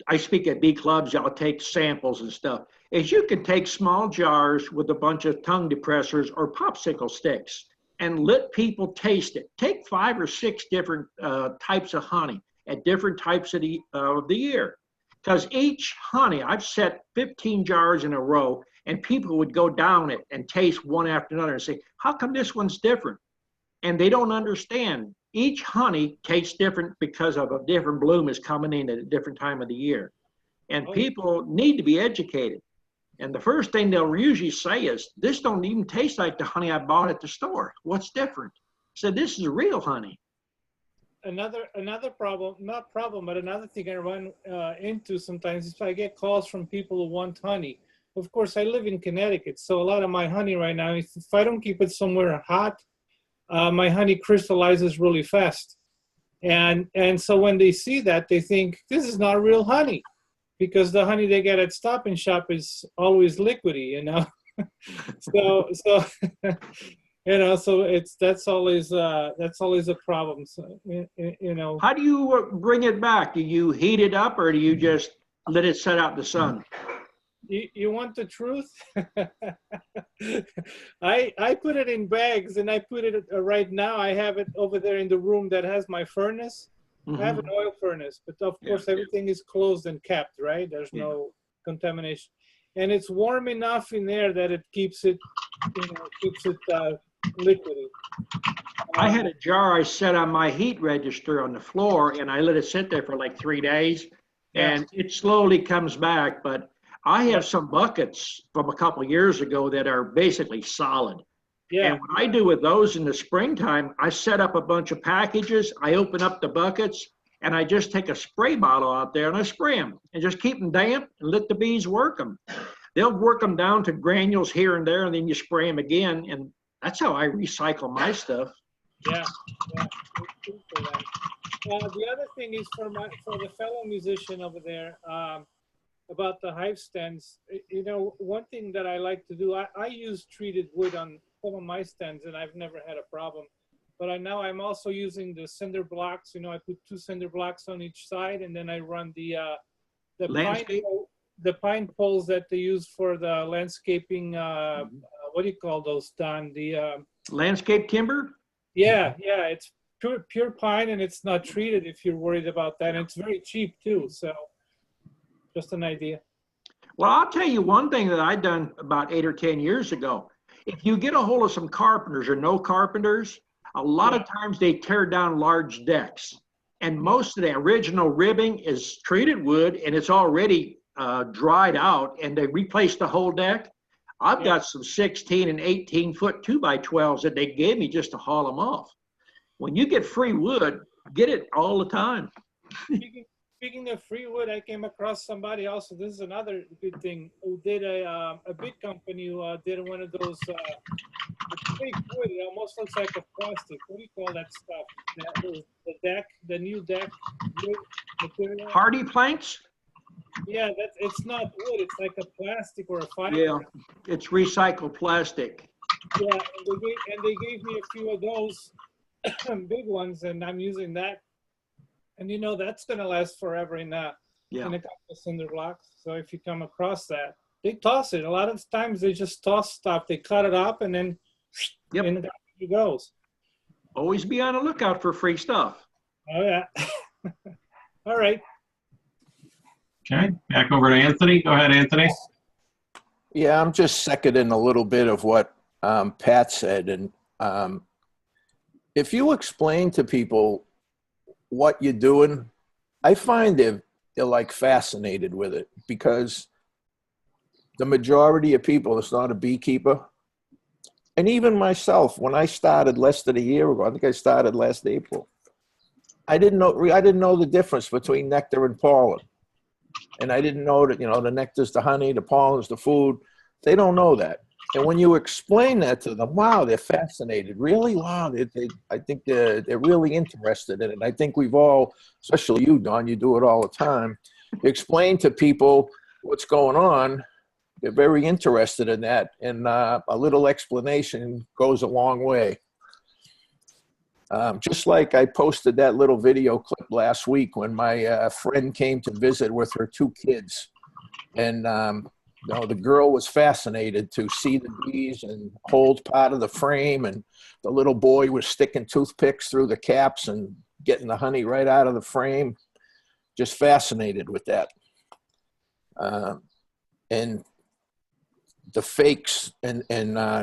I speak at bee clubs. I'll take samples and stuff. Is you can take small jars with a bunch of tongue depressors or popsicle sticks and let people taste it. Take 5 or 6 different types of honey at different types of the year. Because each honey, I've set 15 jars in a row, and people would go down it and taste one after another and say, how come this one's different? And they don't understand. Each honey tastes different because of a different bloom is coming in at a different time of the year. And people need to be educated. And the first thing they'll usually say is, this don't even taste like the honey I bought at the store. What's different? So this is real honey. Another problem, not problem, but another thing I run into sometimes is I get calls from people who want honey. Of course, I live in Connecticut, so a lot of my honey right now, if I don't keep it somewhere hot, my honey crystallizes really fast. And so when they see that, they think this is not real honey, because the honey they get at Stop and Shop is always liquidy, you know. so you know, so that's always a problem. So, you know. How do you bring it back? Do you heat it up, or do you just let it set out in the sun? You want the truth? I put it in bags, and I put it right now. I have it over there in the room that has my furnace. I have an oil furnace, but of course everything is closed and kept, right? There's no contamination, and it's warm enough in there that it keeps it, you know, liquidy. I had a jar I set on my heat register on the floor, and I let it sit there for like 3 days, and it slowly comes back. But I have some buckets from a couple of years ago that are basically solid. Yeah. And what I do with those in the springtime, I set up a bunch of packages, I open up the buckets, and I just take a spray bottle out there and I spray them and just keep them damp and let the bees work them. They'll work them down to granules here and there, and then you spray them again. And that's how I recycle my stuff. Yeah. The other thing is for the fellow musician over there, about the hive stands, you know, one thing that I like to do, I use treated wood on some of my stands, and I've never had a problem. But now I'm also using the cinder blocks. You know, I put 2 cinder blocks on each side, and then I run the pine poles that they use for the landscaping. What do you call those, Don? The landscape timber? Yeah, it's pure pine, and it's not treated if you're worried about that. And it's very cheap too. So just an idea. Well, I'll tell you one thing that I done about 8 or 10 years ago. If you get a hold of some carpenters or no carpenters, a lot of times they tear down large decks. And most of the original ribbing is treated wood, and it's already dried out, and they replace the whole deck. I've got some 16 and 18 foot 2x12s that they gave me just to haul them off. When you get free wood, get it all the time. Speaking of free wood, I came across somebody also. This is another good thing. Who did a big company who did one of those fake wood. It almost looks like a plastic. What do you call that stuff? The deck, the new deck material. Hardy planks? Yeah, it's not wood. It's like a plastic or a fiber. Yeah, it's recycled plastic. Yeah, and they gave me a few of those big ones, and I'm using that. And you know, that's going to last forever in a couple of cinder blocks. So if you come across that, they toss it. A lot of times they just toss stuff. They cut it up and then in it goes. Always be on the lookout for free stuff. Oh, yeah. All right. Okay, back over to Anthony. Go ahead, Anthony. Yeah, I'm just seconding a little bit of what Pat said. And if you explain to people what you're doing, I find they're like fascinated with it, because the majority of people is not a beekeeper. And even myself, when I started less than a year ago, I think I started last April, I didn't know the difference between nectar and pollen. And I didn't know that, you know, the nectar's the honey, the pollen's the food. They don't know that. And when you explain that to them, wow, they're fascinated. Really? Wow. I think they're really interested in it. I think we've all, especially you, Don, you do it all the time. You explain to people what's going on. They're very interested in that. And a little explanation goes a long way. Just like I posted that little video clip last week when my friend came to visit with her 2 kids. And you know, the girl was fascinated to see the bees and hold part of the frame, and the little boy was sticking toothpicks through the caps and getting the honey right out of the frame. Just fascinated with that. And the fakes in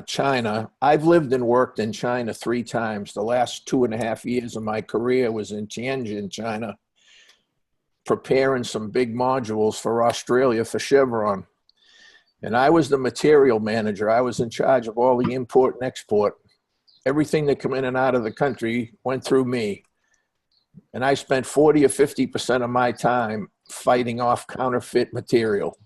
China, I've lived and worked in China 3 times. The last 2.5 years of my career was in Tianjin, China, preparing some big modules for Australia for Chevron. And I was the material manager. I was in charge of all the import and export. Everything that come in and out of the country went through me. And I spent 40 or 50% of my time fighting off counterfeit material.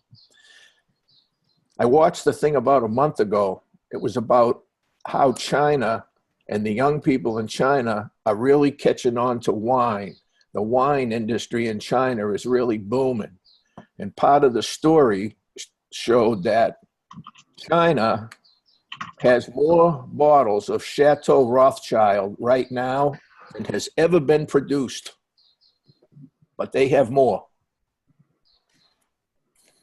I watched the thing about a month ago. It was about how China and the young people in China are really catching on to wine. The wine industry in China is really booming. And part of the story showed that China has more bottles of Chateau Rothschild right now than has ever been produced. But they have more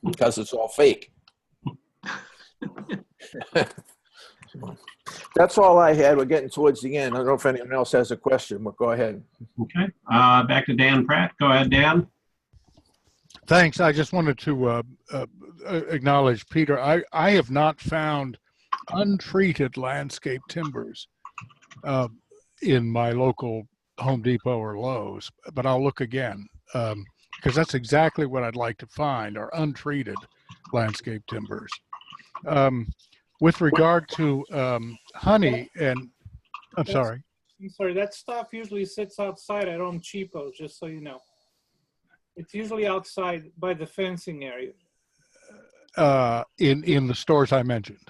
because it's all fake. That's all I had. We're getting towards the end. I don't know if anyone else has a question, but go ahead. Okay. Back to Dan Pratt. Go ahead, Dan. Thanks. I just wanted to acknowledge, Peter, I have not found untreated landscape timbers in my local Home Depot or Lowe's, but I'll look again because that's exactly what I'd like to find, are untreated landscape timbers. With regard to honey, and I'm sorry, that stuff usually sits outside at Home Depot, just so you know. It's usually outside by the fencing area. In the stores I mentioned.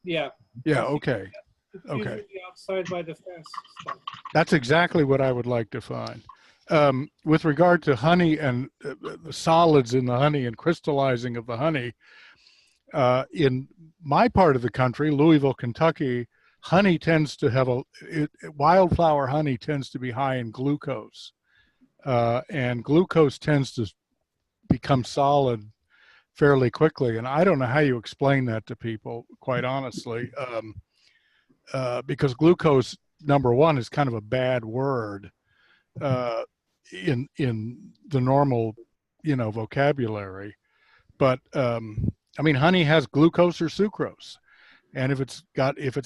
Yeah. Yeah. Okay. It's okay. usually outside by the fence stuff. That's exactly what I would like to find. With regard to honey and the solids in the honey and crystallizing of the honey, in my part of the country, Louisville, Kentucky, honey tends to have wildflower honey tends to be high in glucose. And glucose tends to become solid fairly quickly. And I don't know how you explain that to people, quite honestly, because glucose, number one, is kind of a bad word in the normal, vocabulary. But I mean, honey has glucose or sucrose. And if it's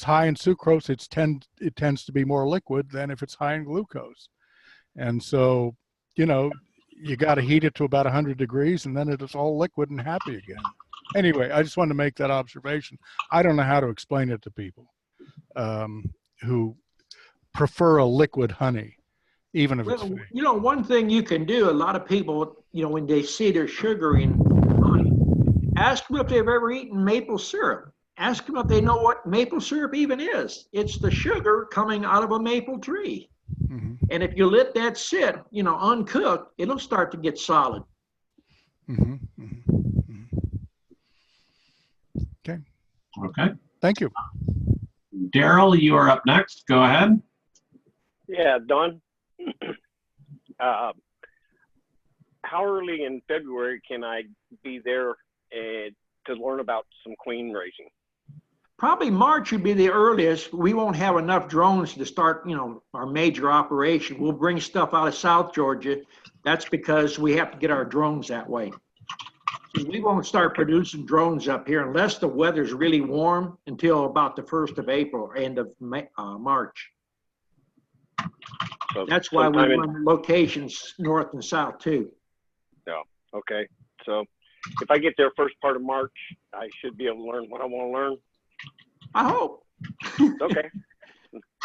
high in sucrose, it tends to be more liquid than if it's high in glucose. And so, you got to heat it to about 100 degrees and then it's all liquid and happy again. Anyway, I just wanted to make that observation. I don't know how to explain it to people who prefer a liquid honey, even if it's fake. One thing you can do, a lot of people, when they see their sugar in honey, ask them if they've ever eaten maple syrup. Ask them if they know what maple syrup even is. It's the sugar coming out of a maple tree. Mm-hmm. And if you let that sit, uncooked, it'll start to get solid. Mm-hmm. Mm-hmm. Okay. Okay. Thank you. Daryl, you are up next. Go ahead. Yeah, Don. How early in February can I be there to learn about some queen raising? Probably March would be the earliest. We won't have enough drones to start, our major operation. We'll bring stuff out of South Georgia. That's because we have to get our drones that way. So we won't start producing drones up here unless the weather's really warm until about the 1st of April, or end of March. So that's why we run locations north and south too. Yeah. Okay. So if I get there first part of March, I should be able to learn what I want to learn. I hope. Okay.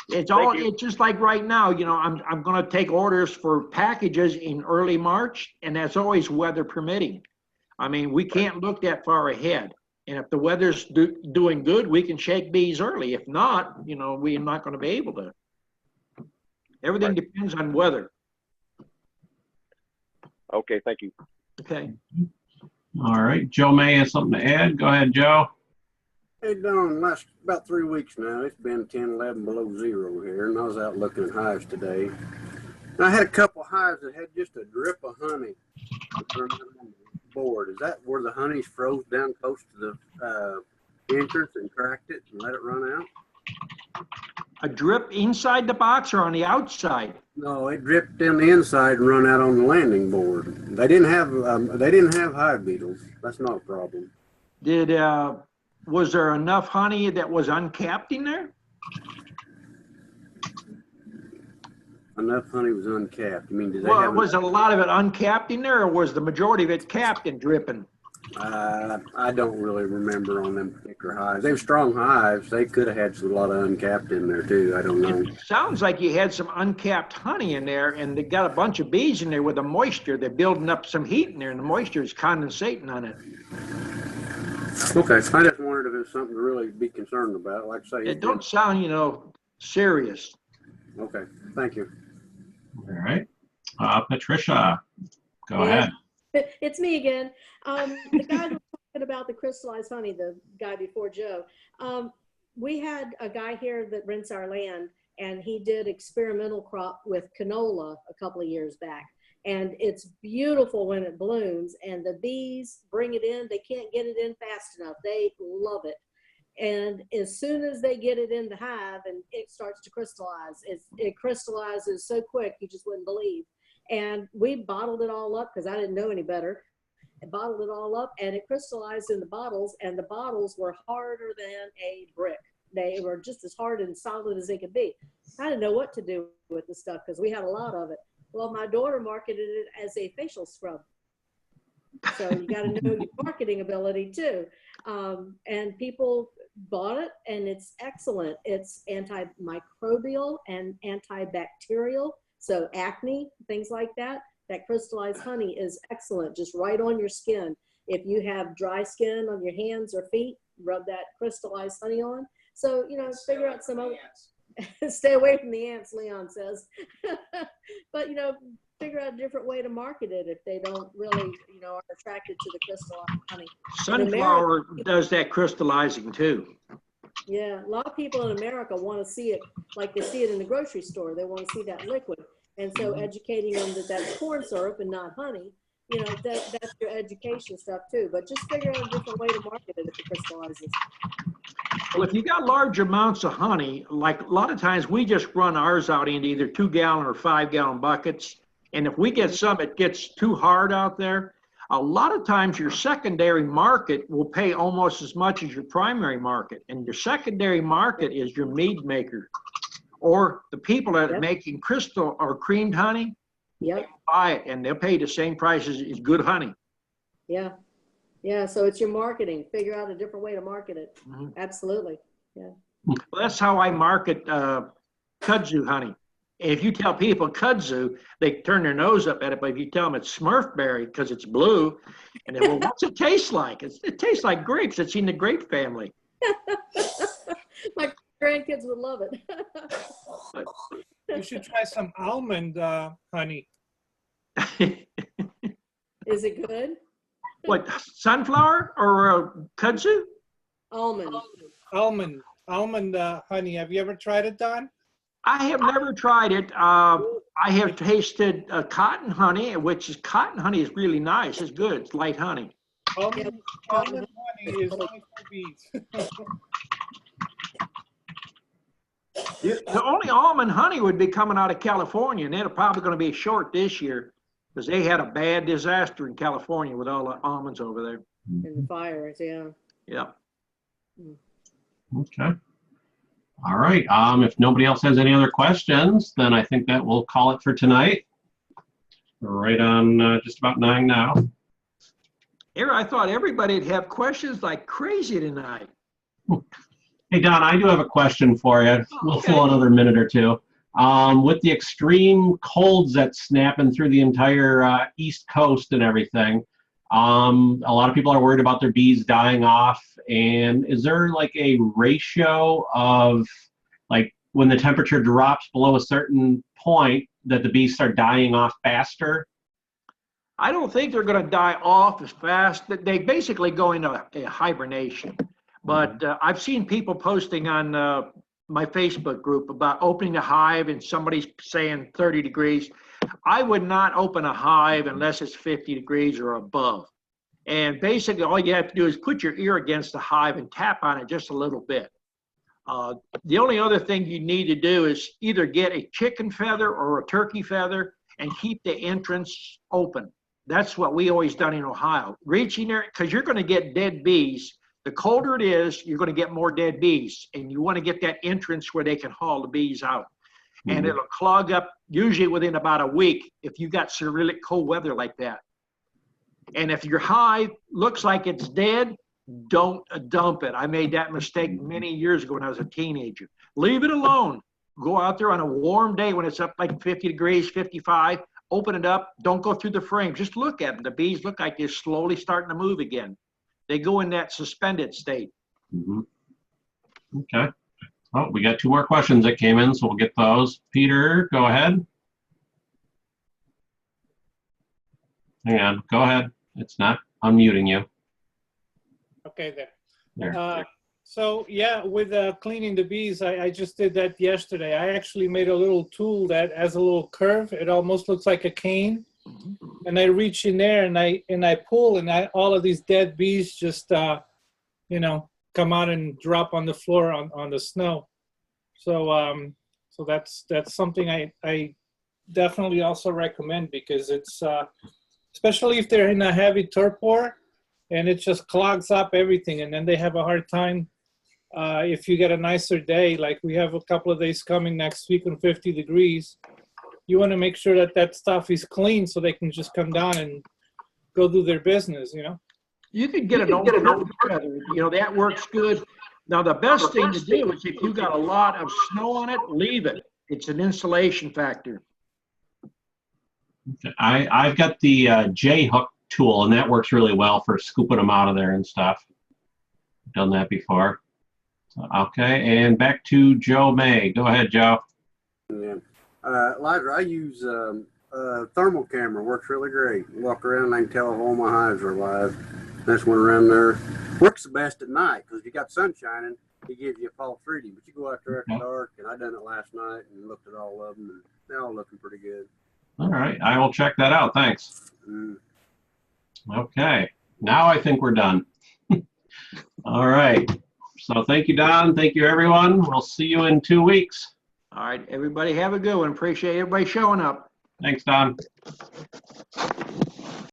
It's just like right now, I'm going to take orders for packages in early March, and that's always weather permitting. I mean, we can't look that far ahead. And if the weather's doing good, we can shake bees early. If not, we're not going to be able to. Everything depends on weather. Okay, thank you. Okay. All right. Joe May has something to add. Go ahead, Joe. Hey, Don, last about 3 weeks now, it's been 10, 11 below zero here, and I was out looking at hives today. And I had a couple hives that had just a drip of honey on the board. Is that where the honey's froze down close to the entrance and cracked it and let it run out? A drip inside the box or on the outside? No, it dripped in the inside and run out on the landing board. They didn't have hive beetles. That's not a problem. Was there enough honey that was uncapped in there? Enough honey was uncapped. You mean, was a lot of it uncapped in there, or was the majority of it capped and dripping? I don't really remember on them particular hives. They were strong hives. They could have had a lot of uncapped in there too. I don't know. It sounds like you had some uncapped honey in there, and they got a bunch of bees in there with the moisture. They're building up some heat in there, and the moisture is condensating on it. Okay, I just wondered if it was something to really be concerned about. Like I say, It don't sound, serious. Okay, thank you. All right. Patricia, go ahead. It's me again. The guy was talking about the crystallized honey, the guy before Joe. We had a guy here that rents our land, and he did experimental crop with canola a couple of years back. And it's beautiful when it blooms, and the bees bring it in. They can't get it in fast enough. They love it. And as soon as they get it in the hive and it starts to crystallize, it crystallizes so quick you just wouldn't believe. And we bottled it all up because I didn't know any better. I bottled it all up, and it crystallized in the bottles, and the bottles were harder than a brick. They were just as hard and solid as they could be. I didn't know what to do with the stuff because we had a lot of it. Well, my daughter marketed it as a facial scrub. So you got to know your marketing ability too. And people bought it, and it's excellent. It's antimicrobial and antibacterial. So acne, things like that, that crystallized honey is excellent, just right on your skin. If you have dry skin on your hands or feet, rub that crystallized honey on. So, figure out some other, stay away from the ants, Leon says. But, figure out a different way to market it if they don't really, are attracted to the crystallized honey. Sunflower does that crystallizing too. Yeah, a lot of people in America want to see it like they see it in the grocery store. They want to see that liquid. And so educating them that that's corn syrup and not honey, that's your education stuff too. But just figure out a different way to market it if it crystallizes. Well, if you got large amounts of honey, like a lot of times we just run ours out into either 2-gallon or 5-gallon buckets. And if we get some, it gets too hard out there. A lot of times your secondary market will pay almost as much as your primary market. And your secondary market is your mead maker or the people that are making crystal or creamed honey. Yep. They buy it and they'll pay the same price as good honey. Yeah. Yeah. So it's your marketing. Figure out a different way to market it. Mm-hmm. Absolutely. Yeah. Well, that's how I market kudzu honey. If you tell people kudzu, they turn their nose up at it. But if you tell them it's Smurfberry because it's blue, and then, well, what's it taste like? It tastes like grapes. It's in the grape family. My grandkids would love it. You should try some almond honey. Is it good? What, sunflower or kudzu? Almond. Almond honey. Have you ever tried it, Don? I have never tried it. I have tasted cotton honey, cotton honey is really nice. It's good. It's light honey. Almond honey is only for bees. The only almond honey would be coming out of California, and they're probably going to be short this year because they had a bad disaster in California with all the almonds over there. And the fires, yeah. Yeah. Okay. All right. If nobody else has any other questions, then I think that we'll call it for tonight. We're right on just about 9 now. Here, I thought everybody'd have questions like crazy tonight. Hey, Don, I do have a question for you. We'll fill another minute or two. With the extreme colds that's snapping through the entire East Coast and everything, a lot of people are worried about their bees dying off. And is there like a ratio of like when the temperature drops below a certain point that the bees start dying off faster? I don't think they're going to die off as fast. They basically go into a hibernation. But I've seen people posting on my Facebook group about opening a hive and somebody's saying 30 degrees. I would not open a hive unless it's 50 degrees or above. And basically all you have to do is put your ear against the hive and tap on it just a little bit. The only other thing you need to do is either get a chicken feather or a turkey feather and keep the entrance open. That's what we always done in Ohio. Reaching there, because you're going to get dead bees. The colder it is, you're going to get more dead bees. And you want to get that entrance where they can haul the bees out. And it'll clog up usually within about a week if you got some really cold weather like that. And if your hive looks like it's dead, don't dump it. I made that mistake many years ago when I was a teenager. Leave it alone. Go out there on a warm day when it's up like 50 degrees, 55, open it up. Don't go through the frame. Just look at them. The bees look like they're slowly starting to move again. They go in that suspended state. Mm-hmm. Okay. Oh, we got 2 more questions that came in, so we'll get those. Peter, go ahead. Hang on. Go ahead. It's not unmuting you. Okay, there. There. So yeah, with cleaning the bees, I just did that yesterday. I actually made a little tool that has a little curve. It almost looks like a cane. And I reach in there and I pull, and all of these dead bees just, you know, come out and drop on the floor on the snow. So so that's something I definitely also recommend, because it's especially if they're in a heavy torpor, and it just clogs up everything, and then they have a hard time. If you get a nicer day, like we have a couple of days coming next week on 50 degrees, you want to make sure that that stuff is clean so they can just come down and go do their business, you know? You could get an old feather, you know, that works good. Now, the best thing to do is if you got a lot of snow on it, leave it. It's an insulation factor. I've got the J-hook tool, and that works really well for scooping them out of there and stuff. Done that before. So, okay, and back to Joe May. Go ahead, Joe. Yeah. Elijah, I use thermal camera. Works really great. Walk around and I can tell if all my hives are alive. This one around there works the best at night, because if you got sun shining, it gives you a false reading. But you go out there after dark, and I done it last night and looked at all of them, and they're all looking pretty good. All right, I will check that out. Thanks. Okay, now I think we're done. All right. So thank you, Don. Thank you, everyone. We'll see you in 2 weeks. All right, everybody have a good one. Appreciate everybody showing up. Thanks, Don.